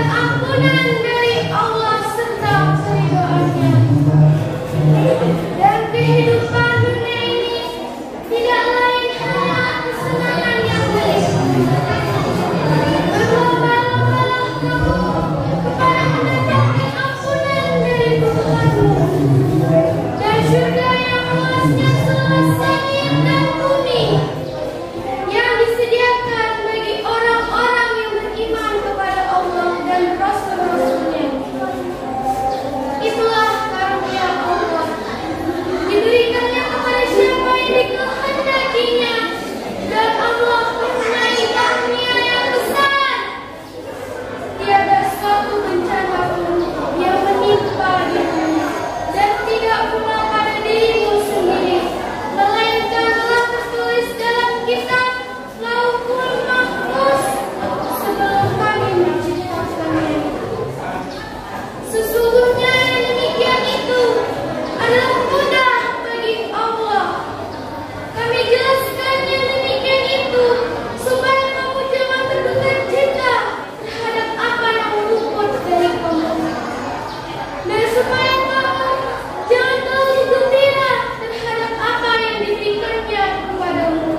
ampunan dari Allah serta keridhaannya. Dan kehidupan dunia ini tidak lain hanya kesenangan yang berlimpah. Berlomba-lombalah kamu kepada mendapatkan ampunan dari Tuhanmu dan surga yang luasnya seluas langit dan bumi, yang disediakan bagi orang-orang yang beriman kepada Allah dan Rasul-Rasulnya. Itulah karunia Allah, diberikannya kepada siapa yang dikehendakinya, dan Allah mempunyai karunia yang besar. Tiada suatu bencana pun yang menimpa dirimu, dan tidak pula pada dirimu sendiri, melainkan telah tertulis dalam kitab Lauhul Mahfuz sebelum kami menciptakannya. Sesungguhnya yang demikian itu adalah mudah bagi Allah. Kami jelaskan yang demikian itu supaya kamu jangan berduka cita terhadap apa yang luput dari kamu, dan supaya kamu jangan terlalu gembira terhadap apa yang diberikannya kepadamu.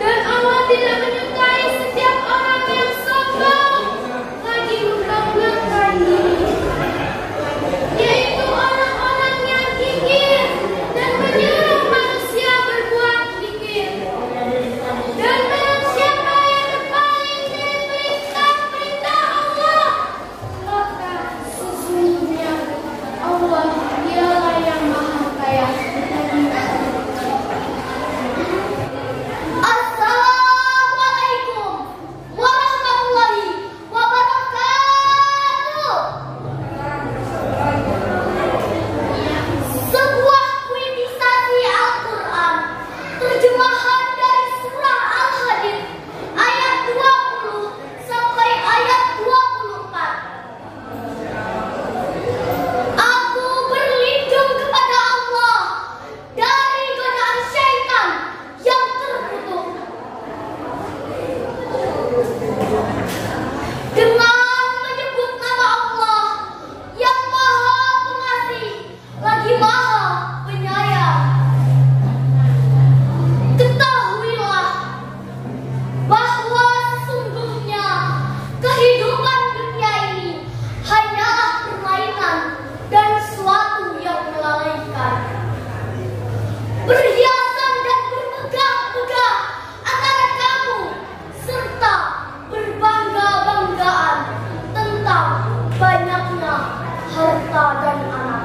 Dan Allah tidak menyukai setiap orang yang sombong lagi membanggakan diri, yaitu orang-orang yang kikir dan menyuruh manusia berbuat kikir. Dan barang siapa yang berpaling dari perintah-perintah Allah, maka sesungguhnya Allah dialah yang maha kaya. Assalamualaikum warahmatullahi wabarakatuh. Sebuah kuitisasi Al-Quran, terjemahan dari surah Al-Hadid ayat 20 sampai ayat 24. Aku berlindung kepada Allah dari godaan syaitan yang terkutuk. Dengan menyebut nama Allah yang Maha Pengasih lagi Maha Penyayang. Ketahuilah bahwa sesungguhnya kehidupan dunia ini hanyalah permainan dan suatu yang melalaikan, berhiasan dan bermegah-megah antara kamu, serta berbangga-banggaan tentang banyaknya harta dan anak.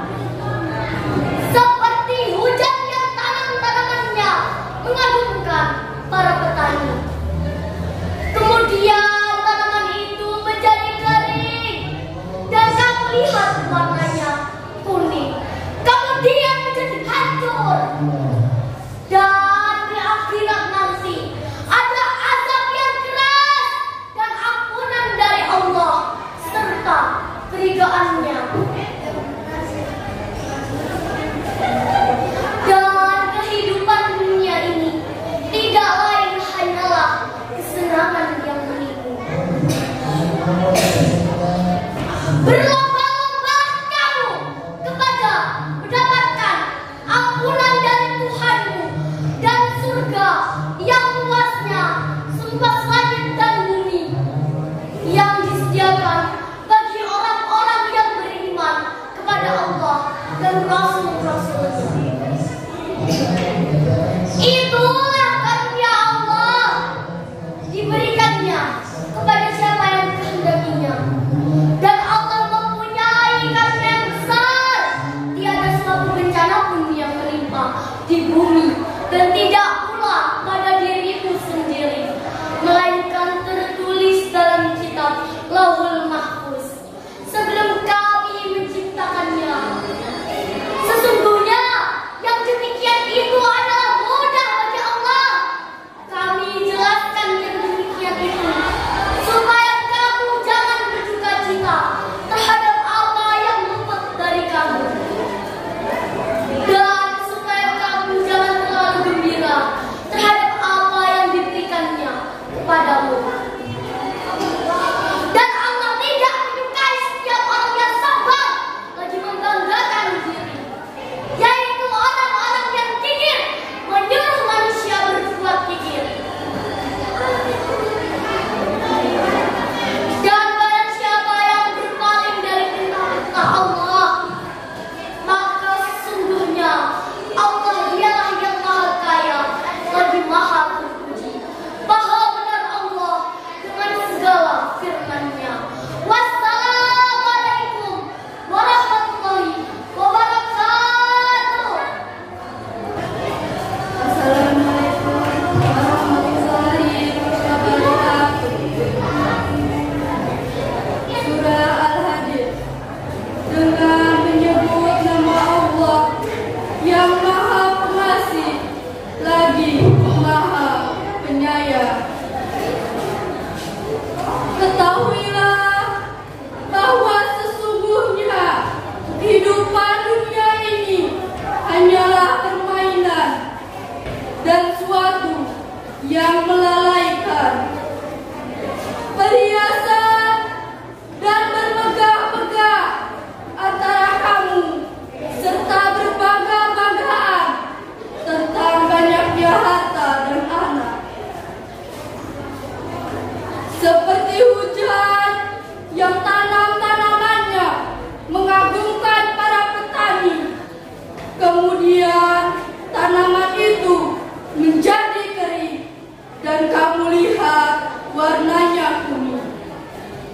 Seperti hujan yang tanam-tanamannya mengagumkan para petani. Kemudian tanaman itu menjadi kering, dan kamu lihat warnanya kuning. Kemudian menjadi hancur. Dan di akhirat nanti ada azab yang keras dan ampunan dari Allah serta keridhaannya. Dan kehidupan dunia ini tidak lain hanyalah kesenangan yang menipu. Berlomba-lomba kamu kepada mendapatkan ampunan dari Tuhanmu dan surga yang luasnya seluas langit dan bumi, yang disediakan bagi orang-orang yang beriman kepada Allah dan Rasul-Rasulnya. Itulah karunia Allah, diberikannya kepada siapa yang dikehendakinya. Dan Allah mempunyai karunia yang besar. Tiada suatu bencana pun yang menimpa di bumi, dan tidak pula pada dirimu sendiri, melainkan tertulis dalam kitab Lauhul Mahfuz sebelum kami menciptakannya.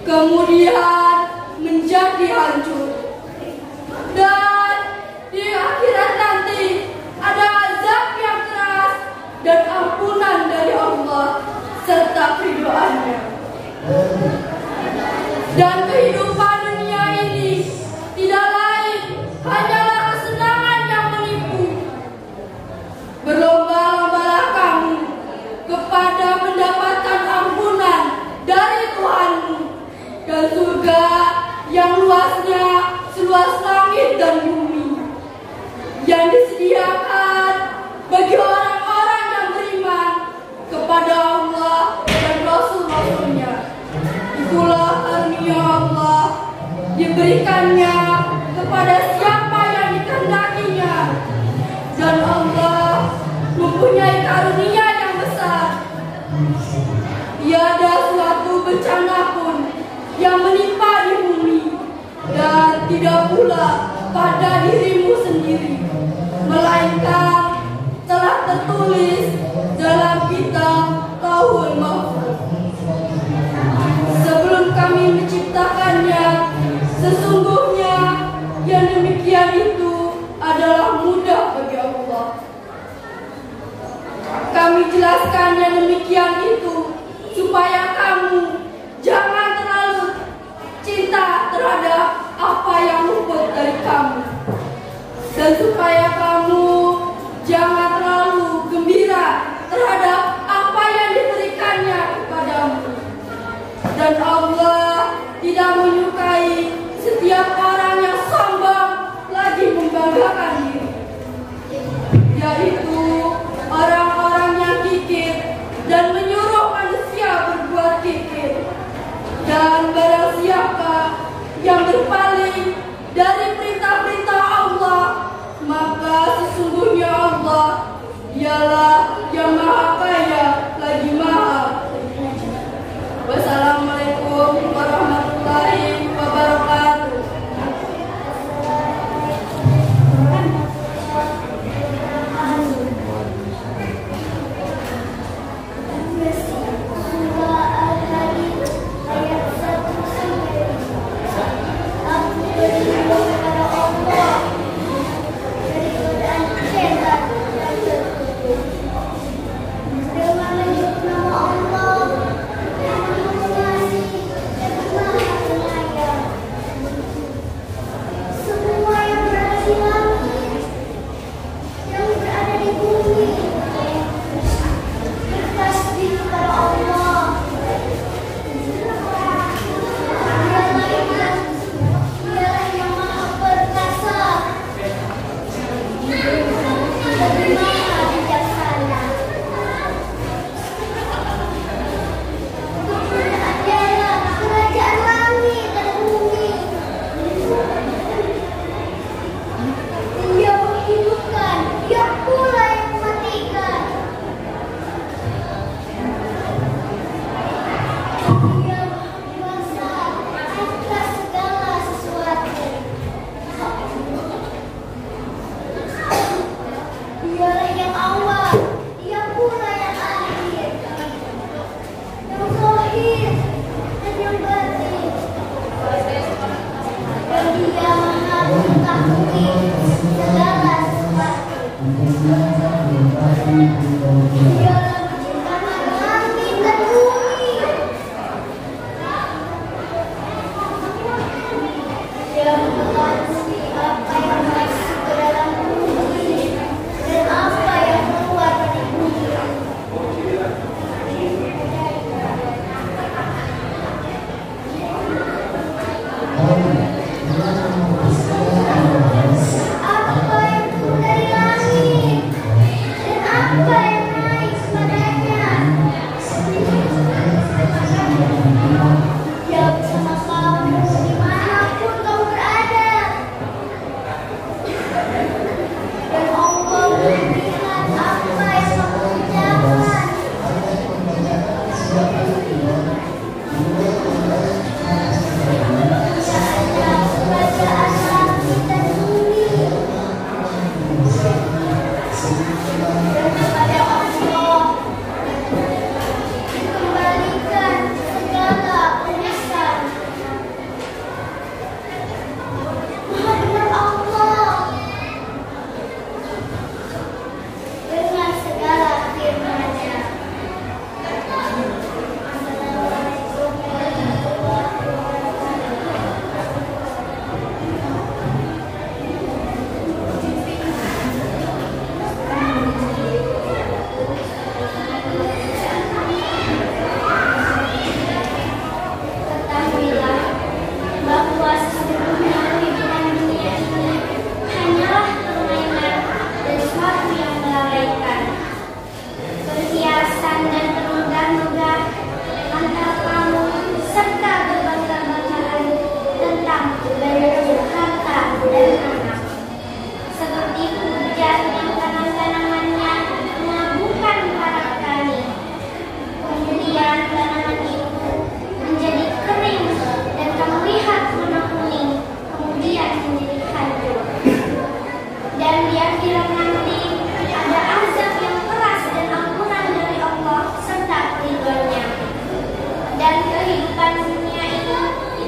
kemudian menjadi hancur. Dan di akhirat nanti ada azab yang keras dan ampunan dari Allah serta ridhoannya. Dan kehidupan dunia ini tidak lain hanyalah kesenangan yang menipu. Berlomba-lombalah kamu kepada mendapatkan ampunan dari Tuhanmu dan surga yang luasnya seluas langit dan bumi, yang disediakan bagi orang-orang yang beriman kepada Allah dan Rasul-Rasulnya. Itulah karunia Allah, diberikannya kepada siapa yang dikehendakinya, dan Allah mempunyai karunia yang besar. Tiada suatu bencana pun yang menimpa di bumi, dan tidak pula pada dirimu sendiri, melainkan telah tertulis dalam kitab Lauhul Mahfuz. Sebelum kami menciptakannya, sesungguhnya yang demikian itu adalah mudah bagi Allah. Kami jelaskan yang demikian itu supaya kamu jangan terlalu cinta terhadap apa yang luput dari kamu, dan supaya kamu jangan terlalu gembira terhadap apa yang diberikannya kepadamu. Dan Allah tidak menyukai setiap orang yang sombong lagi membanggakan diri, yaitu orang-orang yang kikir dan menyuruh manusia berbuat kikir. Dan barang siapa yang berpaling dari perintah-perintah Allah, maka sesungguhnya Allah dialah yang maha kaya lagi maha terpuji. Wassalamualaikum warahmatullahi wabarakatuh.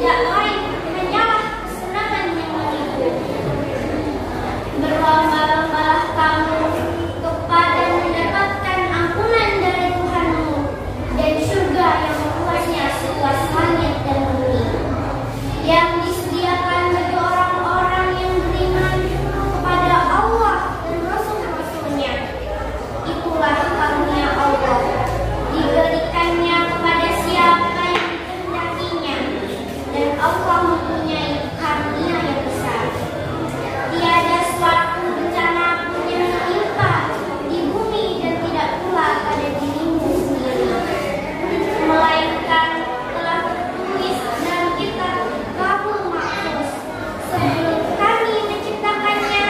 tidak lain hanyalah kesenangan yang menipu. Berlomba-lombalah kamu kepada mendapatkan ampunan dari Tuhanmu dan surga yang luasnya seluas langit dan bumi, yang disediakan bagi orang-orang yang beriman kepada Allah dan Rasul-Rasulnya. Itulah karunia Allah, diberikannya kepada siapa yang dikehendakinya, dan Allah mempunyai karunia yang besar. Tiada suatu bencana pun yang menimpa di bumi dan tidak pula pada dirimu sendiri, melainkan telah tertulis dalam kitab Lauhul Mahfuz sebelum kami menciptakannya.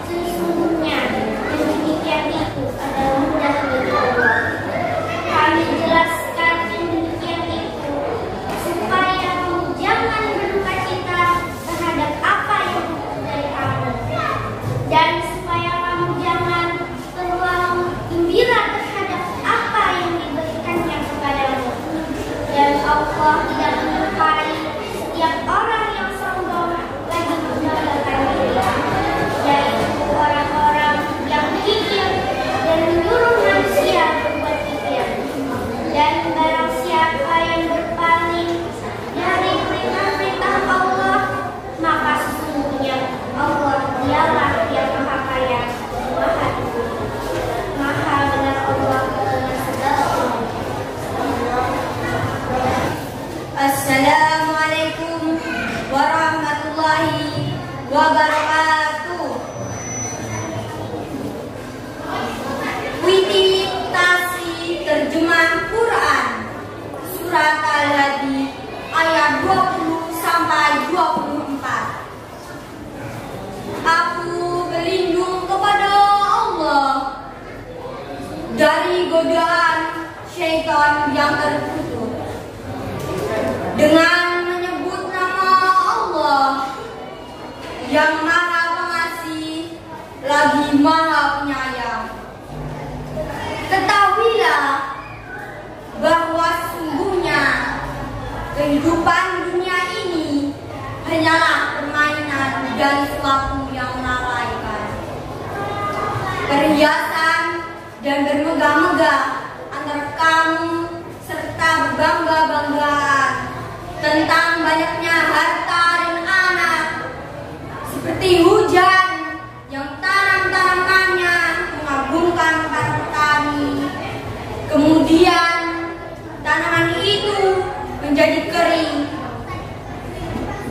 Sesungguhnya yang demikian itu adalah mudah bagi Allah. Kami jelaskan yang demikian itu supaya kamu jangan berduka cita terhadap apa yang luput dari kamu, dan supaya kamu jangan terlalu gembira terhadap apa yang diberikannya kepadamu. Dan Allah tidak menyukai setiap orang yang sombong lagi membanggakan diri, yaitu orang-orang yang kikir dan menyuruh manusia berbuat kikir. Dan barang siapa yang berpaling dari perintah-perintah Allah, maka sesungguhnya Allah dialah yang maha kaya, maha tinggi, maha benar Allah dengan segala ilmu. Assalamualaikum warahmatullahi wabarakatuh. Wiitasi terjemah Quran Surat Al-Hadid ayat 20 sampai 24. Aku berlindung kepada Allah dari godaan syaitan yang terkutuk dengan menyebut nama Allah yang Maha Pengasih lagi Maha Penyayang. Ketahuilah bahwa sungguhnya kehidupan dunia ini hanyalah permainan dan sesuatu yang melalaikan, perhiasan dan bermegah-megah antara kamu serta berbangga-banggaan tentang banyaknya harta dan anak, seperti hujan yang tanam-tanamannya mengagumkan para petani, kemudian tanaman itu menjadi kering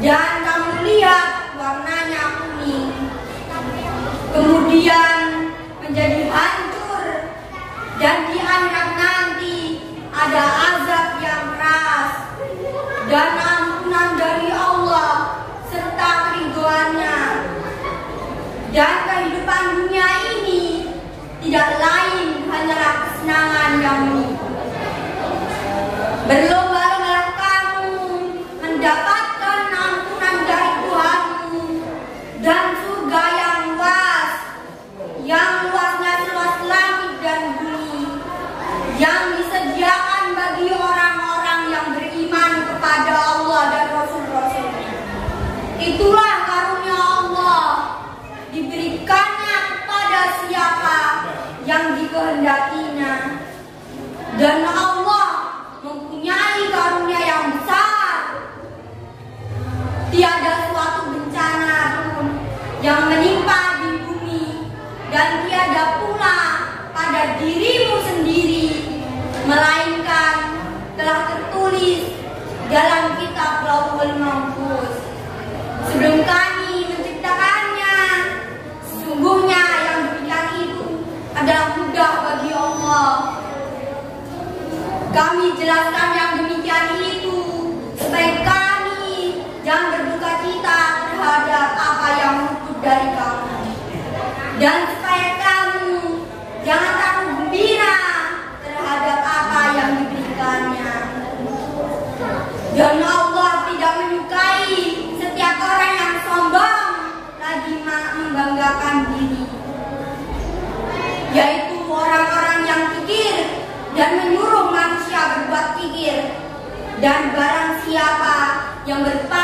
dan kamu lihat warnanya kuning, kemudian menjadi hancur, dan di akhirat nanti ada azab yang keras dan ampunan dari Allah serta keridhoannya. Dan kehidupan dunia ini tidak lain hanyalah kesenangan yang menipu. Berlomba-lombalah kamu mendapatkan ampunan dari Tuhanmu dan surga yang luasnya seluas langit dan bumi, yang disediakan bagi orang-orang yang beriman kepada Allah dan Rasul-Rasulnya. Itulah karunia Allah, diberikannya kepada siapa yang dikehendakinya, dan Allah mempunyai karunia yang besar. Tiada suatu bencana pun yang menimpa di bumi, dan tiada pula pada dirimu sendiri, melainkan telah tertulis dalam kitab Lauhul Mahfuz sebelum kami menciptakannya. Sesungguhnya yang demikian itu adalah mudah bagi Allah. Kami jelaskan yang demikian itu supaya kami jangan berduka cita terhadap apa yang luput dari kamu, dan supaya kamu jangan takut gembira terhadap apa yang diberikannya. Dan Allah tidak menyukai setiap orang yang sombong lagi membanggakan diri, yaitu orang-orang yang kikir dan menyuruh manusia berbuat kikir. Dan barang siapa yang berpaling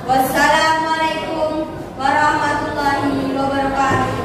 Wassalamualaikum warahmatullahi wabarakatuh.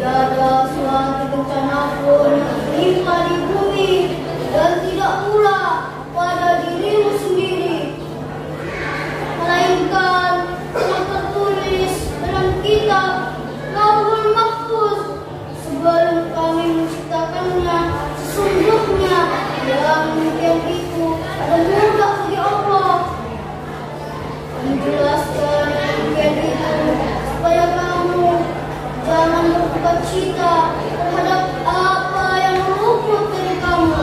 Tiada berduka cita terhadap apa yang luput dari kamu.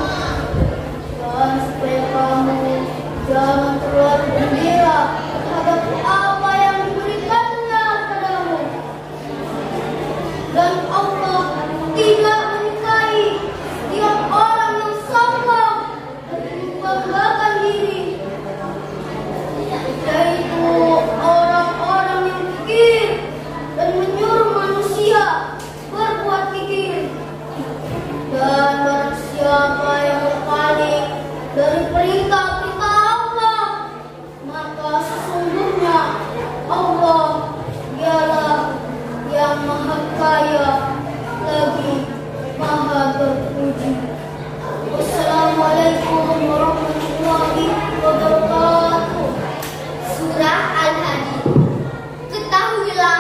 Dan supaya kamu jangan terlalu gembira terhadap apa yang diberikannya padamu. Dan Allah tidak menyukai setiap orang yang sombong dan membanggakan diri, yaitu orang-orang yang kikir dan menyuruh manusia berbuat kikir. Dan barang siapa yang berpaling dari perintah-perintah Allah, maka sesungguhnya Allah dialah yang maha kaya lagi maha berpuji. Wassalamualaikum warahmatullahi wabarakatuh. Surah Al-Hadid. Ketahuilah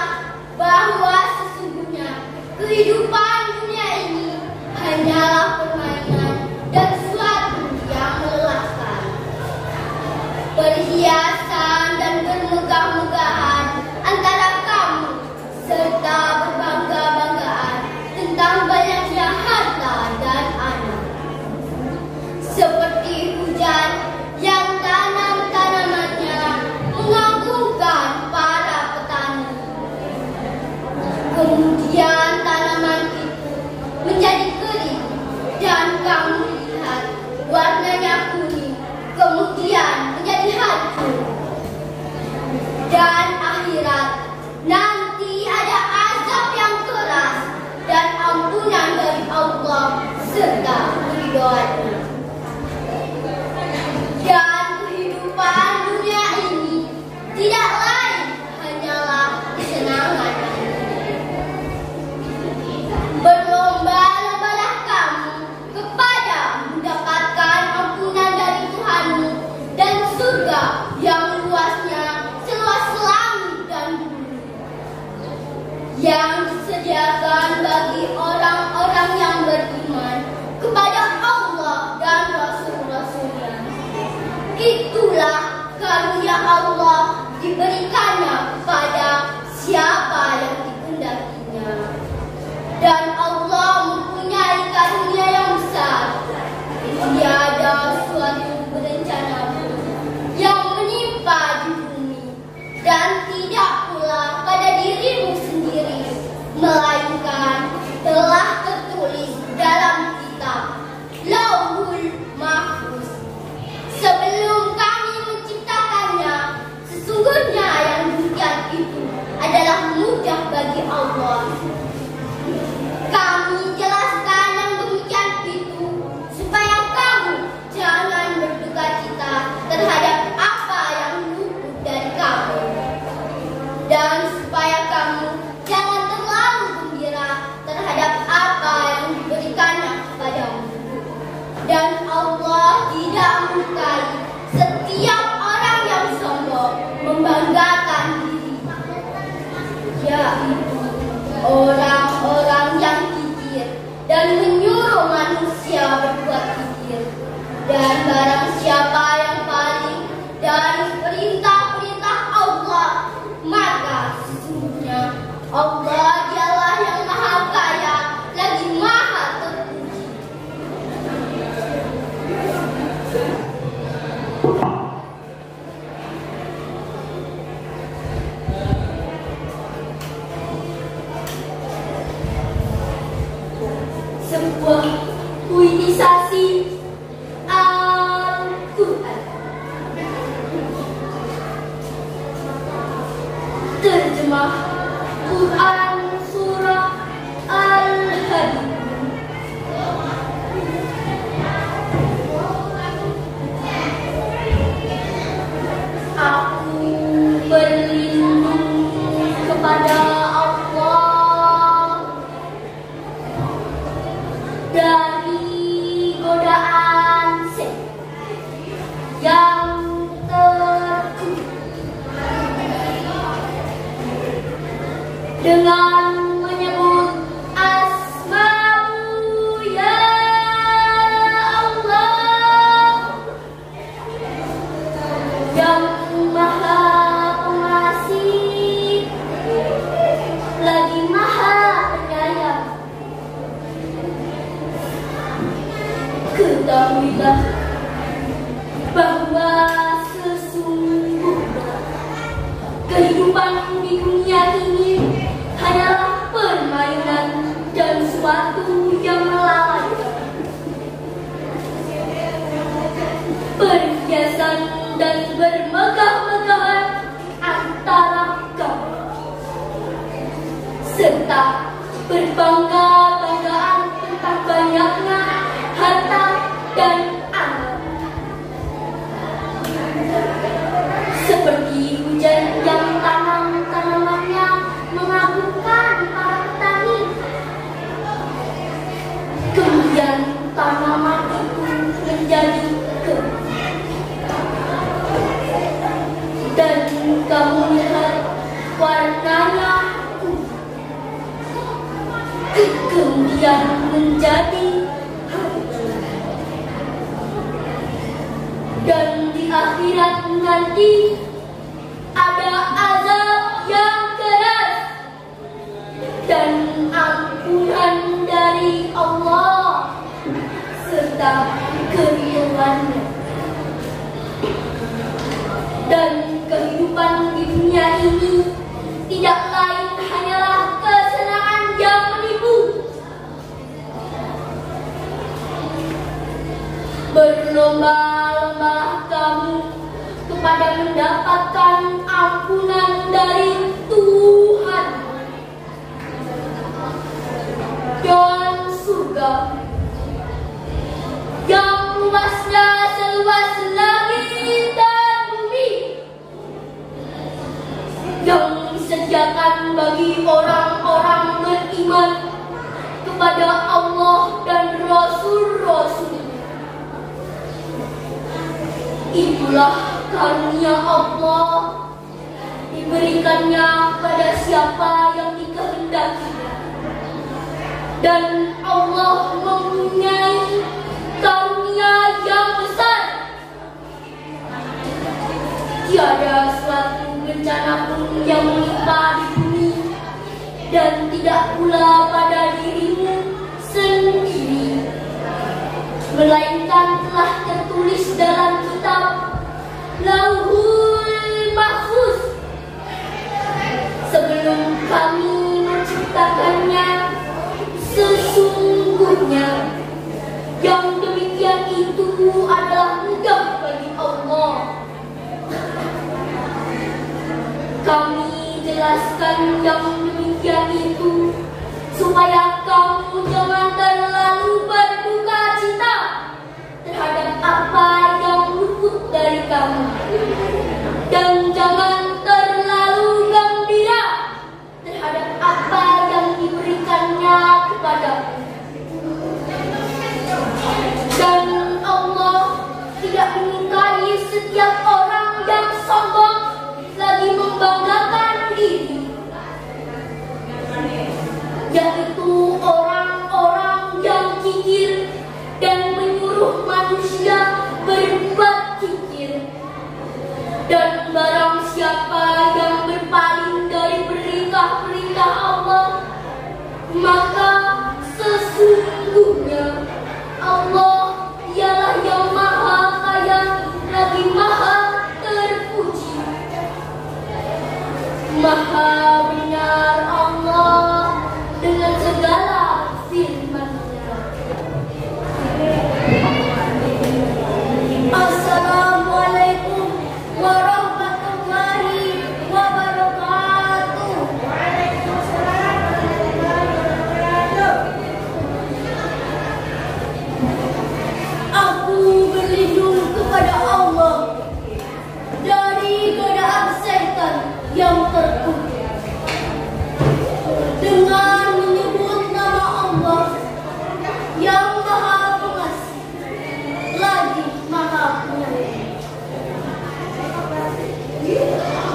bahwa sesungguhnya kehidupan dunia ini hanyalah permainan dan suatu yang melelahkan. Perhiasan dan bermegah-megahan antara kamu serta berbangga-banggaan tentang banyaknya harta dan anak. Seperti hujan yang tanam-tanamannya mengagumkan para petani. Kemudian tanaman itu menjadi kering dan kamu lihat warnanya kuning, kemudian menjadi hancur. Dan akhirat nanti ada azab yang keras dan ampunan dari Allah serta ridhonya. Dan kehidupan dunia ini tidak lain hanyalah kesenangan. Berlomba-lombalah kamu kepada mendapatkan ampunan dari Tuhanmu dan surga yang luasnya seluas langit dan bumi, yang disediakan bagi orang-orang yang beriman kepada Allah dan Rasul-Rasulnya. Itulah karunia Allah diberikannya kepada siapa yang dikehendakinya. Dan Allah mempunyai karunia yang besar. Tiada suatu berencana pun yang menimpa di bumi, dan tidak pula pada dirimu sendiri, melainkan telah tertulis dalam kitab Lauhul Mahfuz. Sebelum kami menciptakannya, sesungguhnya yang demikian itu adalah mudah bagi Allah. Kami jelaskan yang demikian itu supaya kamu jangan berduka cita terhadap apa yang luput dari kamu, dan supaya kamu jangan terlalu gembira terhadap apa yang diberikannya kepadamu. Dan Allah tidak menyukai setiap orang yang sombong membanggakan diri, yaitu orang-orang yang kikir dan menyuruh manusia berbuat kikir. Dan barang siapa yang paling dari perintah-perintah Allah, maka sesungguhnya Allah dialah yang maha kaya lagi maha terpuji. Sebuah puitisasi Al-Quran. Terjemah Quran Surah Al-Hadid. Aku berlindung kepada Allah dari godaan setan yang terkutuk, dengan menyebut asma-Mu ya Allah, yang maha pengasih lagi maha penyayang. Ketahuilah bahwa sesungguhnya kehidupan di dunia ini hanyalah permainan dan suatu yang melalaikan. Perhiasan dan bermegah-megahan antara kamu, serta berbangga-banggaan tentang banyaknya harta dan anak. Seperti hujan yang tanamannya mengagumkan para petani. Kemudian tanaman itu menjadi kering. Dan kamu lihat warnanya kemudian menjadi hancur. Dan di akhirat nanti ada azab yang keras dan ampunan dari Allah serta keridhoannya. Dan kehidupan di dunia ini tidak lain hanyalah kesenangan yang menipu. Berlomba-lombalah kamu kepada mendapatkan ampunan dari Tuhan dan surga yang luasnya seluas langit dan bumi, yang disediakan bagi orang-orang beriman kepada Allah dan Rasul-Rasul. Itulah karunia Allah, diberikannya pada siapa yang dikehendakinya. Dan Allah mempunyai karunia yang besar. Tiada suatu bencana pun yang menimpa di bumi, dan tidak pula pada dirimu sendiri, melainkan telah tertulis dalam kitab Lauhul Mahfuz sebelum kami menciptakannya. Sesungguhnya yang demikian itu adalah mudah bagi Allah. Kami jelaskan yang demikian itu supaya kamu jangan terlalu berduka cita terhadap apa yang luput dari kamu, dan jangan terlalu gembira terhadap apa yang diberikannya kepadamu. Dan Allah tidak menyukai setiap orang yang sombong lagi membanggakan diri, yaitu orang-orang yang kikir dan menyuruh manusia berbuat kikir. Dan barang siapa yang berpaling dari perintah-perintah Allah, maka sesungguhnya Allah ialah yang maha kaya lagi maha terpuji. Maha benar Allah dengan segala firman-Nya. Assalamualaikum warahmatullahi wabarakatuh. Aku berlindung kepada Allah dari godaan setan yang terkutuk dengan menyebut nama Allah yang Maha Pengasih lagi Maha Penyayang.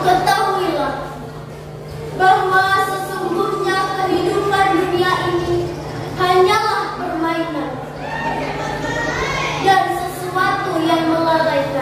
Ketahuilah bahwa sesungguhnya kehidupan dunia ini hanyalah permainan dan sesuatu yang melalaikan.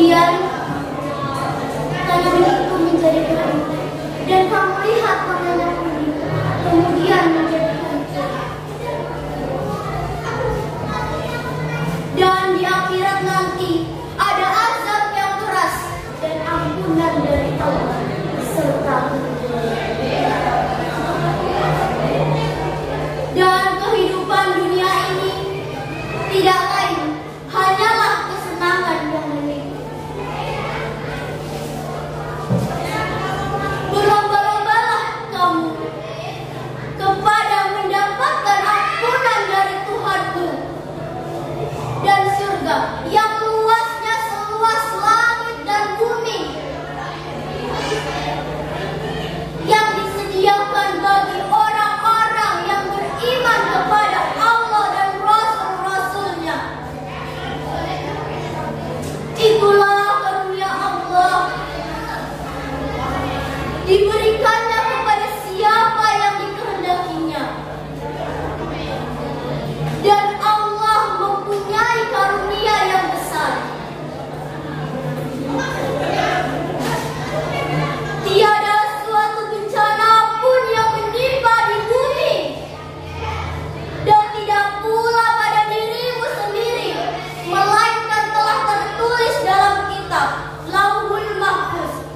Kemudian tanah itu menjadi kering, dan kamu lihat tanahnya kuning, kemudian menjadi hancur. Dan di akhirat nanti ada azab yang keras dan ampunan dari Allah serta dan kehidupan dunia ini tidak lain hanyalah kesenangan yang menikmati. Berlomba-lombalah kamu kepada mendapatkan ampunan dari Tuhanmu dan surga yang luasnya seluas langit dan bumi, yang disediakan bagi orang-orang yang beriman kepada Allah dan Rasul-Rasulnya. Itulah karunia Allah, diberikannya kepada siapa yang dikehendakinya. Dan Allah mempunyai karunia yang besar. Tiada suatu bencana pun yang menimpa di bumi, dan tidak pula pada dirimu sendiri, melainkan telah tertulis dalam kitab Lauhul Mahfuz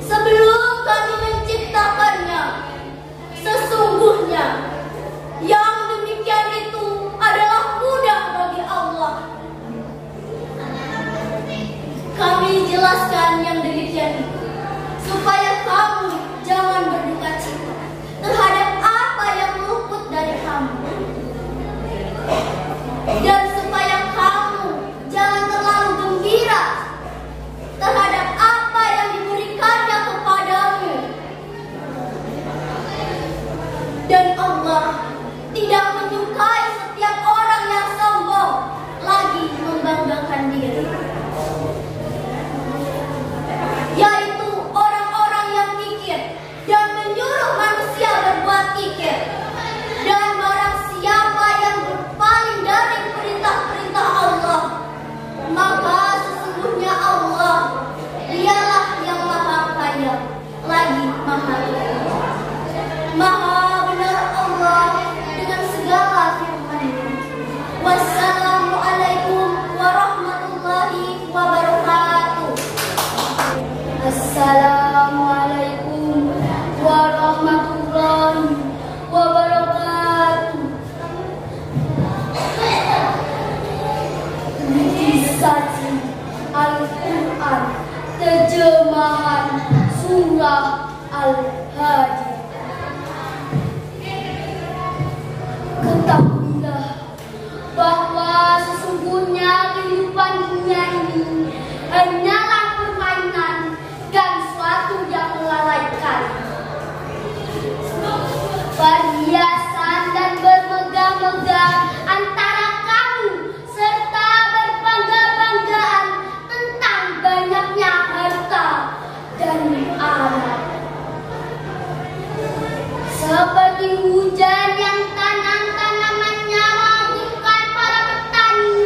sebelum kami menciptakannya. Sesungguhnya yang demikian itu adalah mudah bagi Allah. Kami jelaskan yang demikian itu supaya kamu jangan berduka cita terhadap apa yang luput dari kamu, dan supaya kamu jangan terlalu gembira terhadap apa yang diberikannya kepadamu. Dan Allah tidak menyukai setiap orang yang sombong lagi membanggakan diri, yaitu orang-orang yang kikir dan menyuruh manusia berbuat kikir. Dan barang siapa yang berpaling dari perintah-perintah Allah, maka sesungguhnya Allah dialah yang maha kaya lagi maha tua. Maha benar Allah dengan segala firman-Nya. Wassalamualaikum warahmatullahi wabarakatuh. Assalamualaikum warahmatullahi wabarakatuh. Disaji Al-Quran, terjemahan surah Al-Hadi. Ketahuilah bahwa sesungguhnya kehidupan dunia ini hanyalah permainan dan suatu yang melalaikan, perhiasan dan bermegah-megah antara kamu, serta berbangga-banggaan tentang banyaknya harta dan anak, seperti hujan yang tanamannya mengagumkan para petani.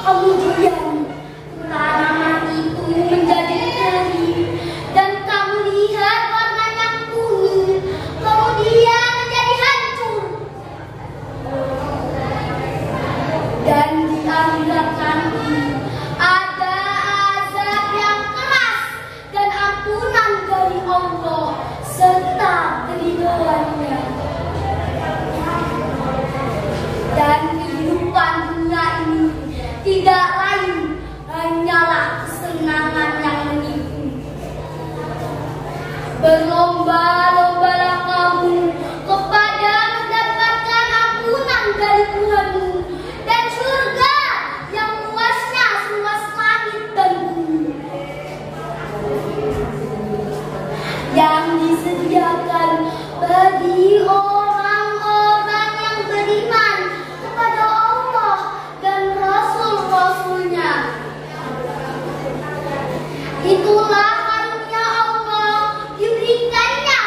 Kemudian tanaman itu menjadi kering, dan kamu lihat warnanya kuning, kemudian menjadi hancur. Dan di akhirat nanti ada azab yang keras dan ampunan dari Allah serta keridhoannya. Dan kehidupan dunia ini tidak lain hanyalah kesenangan yang menipu. Berlomba-lombalah kamu kepada mendapatkan ampunan dari Tuhanmu dan surga yang luasnya seluas langit dan bumi, yang disediakan bagi orang-orang yang beriman kepada Allah dan Rasul-Rasulnya. Itulah karunia Allah, diberikannya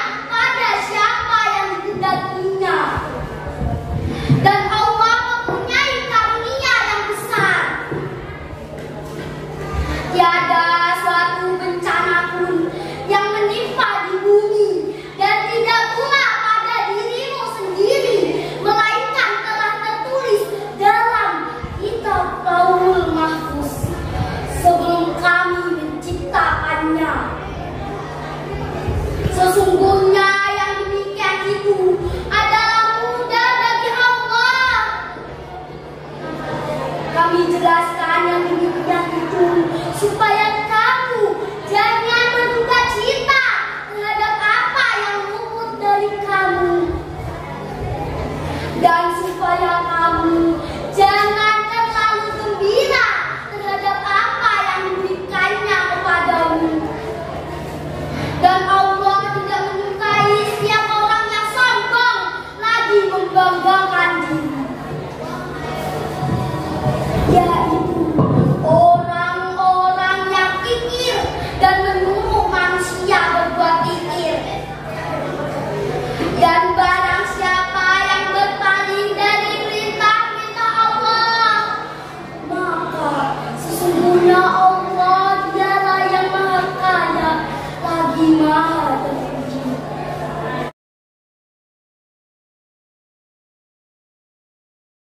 tiada